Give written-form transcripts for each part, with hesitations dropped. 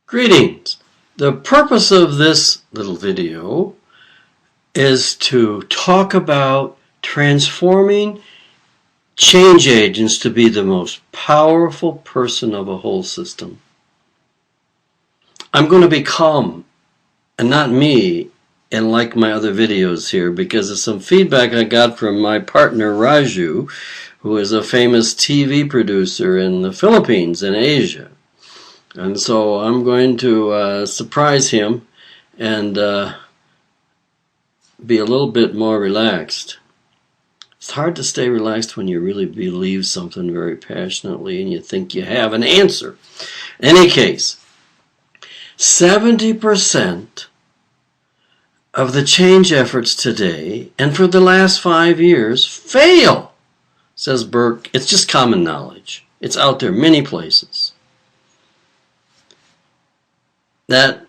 Greetings. The purpose of this little video is to talk about transforming change agents to be the most powerful person of a whole system. I'm going to be calm and not me, and like my other videos here, because of some feedback I got from my partner Raju, who is a famous TV producer in the Philippines in Asia. And so I'm going to surprise him and be a little bit more relaxed. It's hard to stay relaxed when you really believe something very passionately and you think you have an answer. In any case, 70% of the change efforts today and for the last 5 years fail, says Burke. It's just common knowledge. It's out there many places. That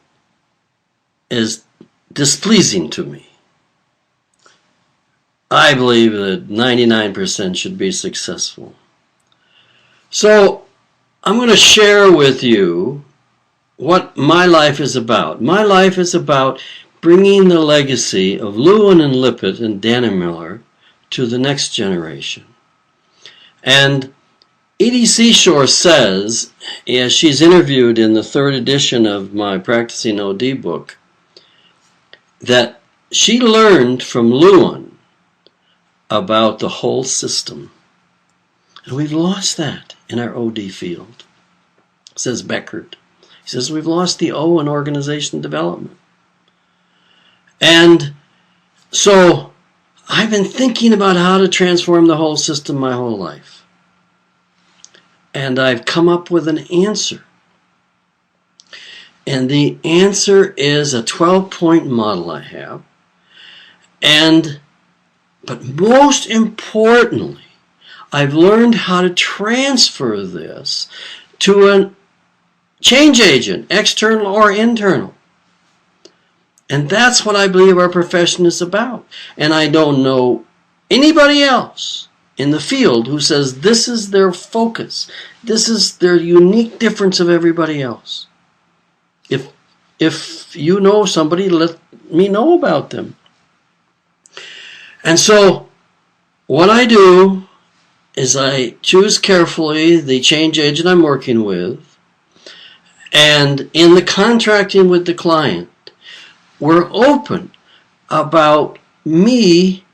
is displeasing to me. I believe that 99% should be successful. So I'm going to share with you what my life is about. My life is about bringing the legacy of Lewin and Lippitt and Dannemiller to the next generation. And Edie Seashore says, as she's interviewed in the 3rd edition of my Practicing OD book, that she learned from Lewin about the whole system. And we've lost that in our OD field, says Beckert. He says we've lost the O in organization development. And so I've been thinking about how to transform the whole system my whole life. And I've come up with an answer. And the answer is a 12-point model I have. But most importantly, I've learned how to transfer this to a change agent, external or internal. And that's what I believe our profession is about. And I don't know anybody else in the field who says this is their focus. This is their unique difference of everybody else. If you know somebody, let me know about them. And so what I do is I choose carefully the change agent I'm working with, and in the contracting with the client, we're open about me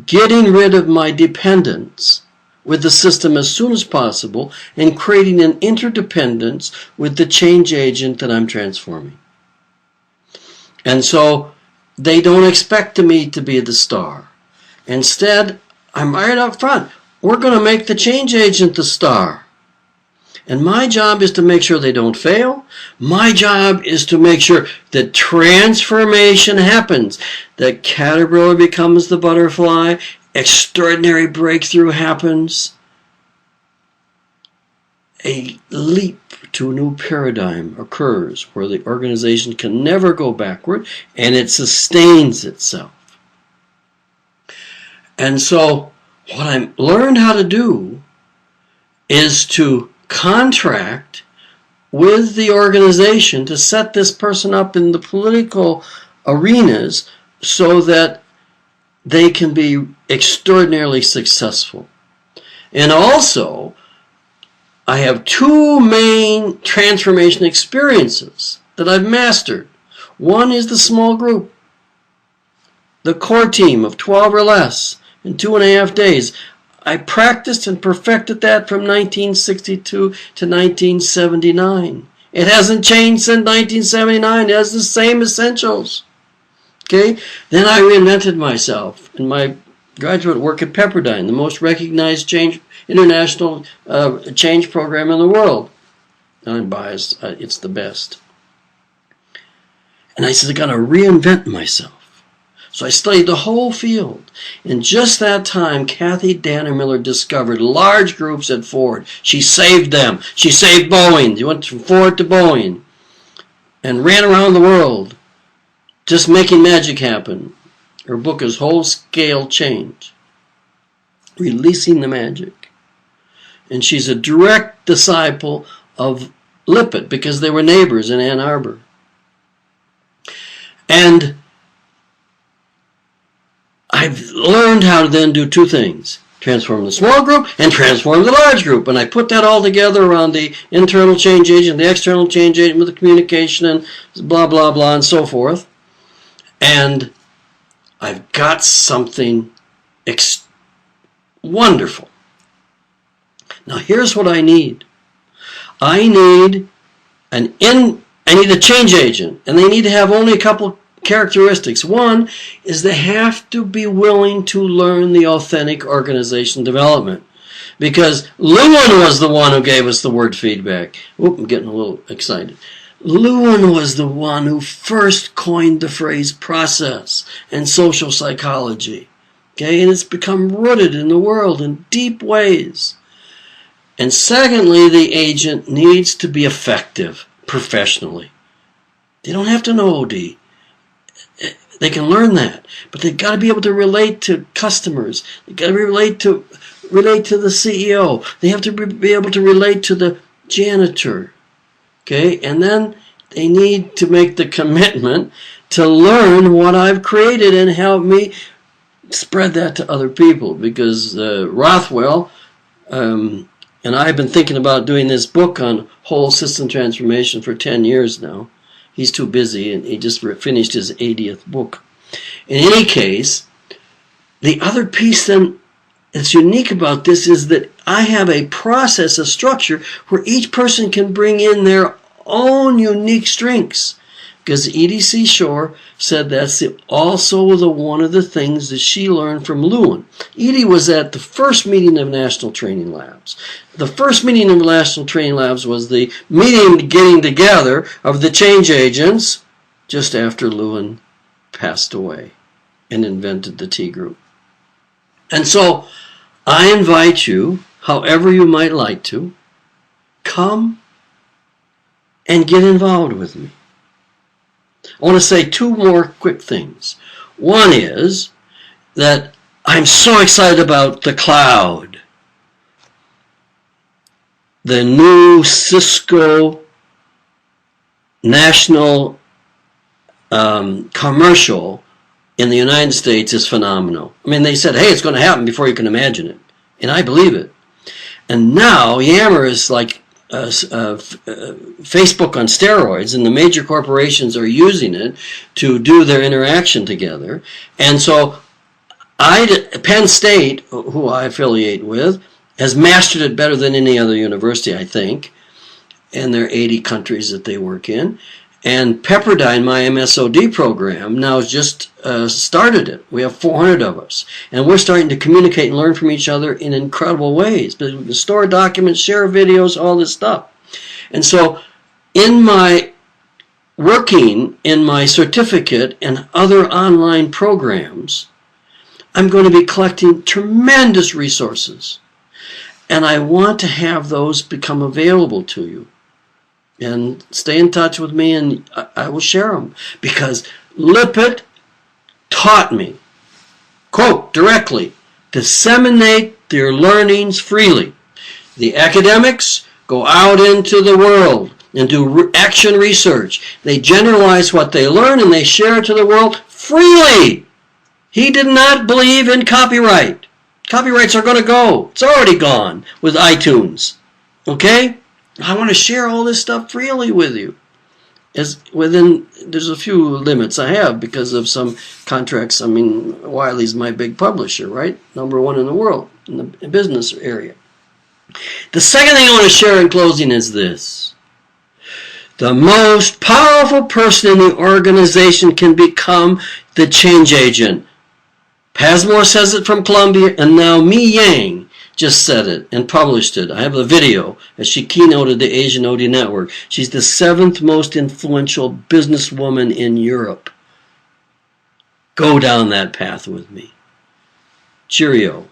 getting rid of my dependence with the system as soon as possible and creating an interdependence with the change agent that I'm transforming. And so they don't expect me to be the star. Instead, I'm right up front. We're going to make the change agent the star. And my job is to make sure they don't fail. My job is to make sure that transformation happens, that caterpillar becomes the butterfly, extraordinary breakthrough happens, a leap to a new paradigm occurs where the organization can never go backward and it sustains itself. And so what I learned how to do is to contract with the organization to set this person up in the political arenas so that they can be extraordinarily successful. And also, I have 2 main transformation experiences that I've mastered. One is the small group, the core team of 12 or less in 2.5 days. I practiced and perfected that from 1962 to 1979. It hasn't changed since 1979. It has the same essentials. Okay? Then I reinvented myself in my graduate work at Pepperdine, the most recognized international change program in the world. I'm biased. It's the best. And I said, I got to reinvent myself. So I studied the whole field. In just that time, Kathy Dannemiller discovered large groups at Ford. She saved them. She saved Boeing. She went from Ford to Boeing and ran around the world just making magic happen. Her book is Whole Scale Change, Releasing the Magic. And she's a direct disciple of Lippert because they were neighbors in Ann Arbor. And I've learned how to then do two things: transform the small group and transform the large group. And I put that all together around the internal change agent, the external change agent with the communication and blah, blah, blah, and so forth. And I've got something wonderful. Now here's what I need. I need a change agent, and they need to have only a couple characteristics. One is they have to be willing to learn the authentic organization development, because Lewin was the one who gave us the word feedback. Oop, I'm getting a little excited. Lewin was the one who first coined the phrase process and social psychology. Okay, and it's become rooted in the world in deep ways. And secondly, the agent needs to be effective professionally. They don't have to know OD. They can learn that, but they've got to be able to relate to customers. They've got to relate to the CEO. They have to be able to relate to the janitor. Okay, and then they need to make the commitment to learn what I've created and help me spread that to other people. Because Rothwell and I have been thinking about doing this book on whole system transformation for 10 years now. He's too busy, and he just finished his 80th book. In any case, the other piece then that's unique about this is that I have a process, a structure, where each person can bring in their own unique strengths. Because EDC Shore said that's also one of the things that she learned from Lewin. Edie was at the first meeting of National Training Labs. The first meeting of National Training Labs was the getting together of the change agents just after Lewin passed away and invented the T group. And so I invite you, however you might like to, come and get involved with me. I want to say two more quick things. One is that I'm so excited about the cloud. The new Cisco national commercial in the United States is phenomenal. I mean, they said, hey, it's going to happen before you can imagine it. And I believe it. And now Yammer is like Facebook on steroids, and the major corporations are using it to do their interaction together. And so Penn State, who I affiliate with, has mastered it better than any other university, I think, in their 80 countries that they work in. And Pepperdine, my MSOD program, now has just started it. We have 400 of us. And we're starting to communicate and learn from each other in incredible ways. But we can store documents, share videos, all this stuff. And so in my working in my certificate and other online programs, I'm going to be collecting tremendous resources. And I want to have those become available to you. And stay in touch with me, and I will share them. Because Lippert taught me, quote, directly, disseminate their learnings freely. The academics go out into the world and do action research. They generalize what they learn, and they share it to the world freely. He did not believe in copyright. Copyrights are going to go. It's already gone with iTunes. Okay? I want to share all this stuff freely with you. There's a few limits I have because of some contracts. I mean, Wiley's my big publisher, right? #1 in the world in the business area. The second thing I want to share in closing is this. The most powerful person in the organization can become the change agent. Passmore says it from Columbia, and now Mi Yang just said it and published it. I have a video as she keynoted the Asian OD Network. She's the 7th most influential businesswoman in Europe. Go down that path with me. Cheerio.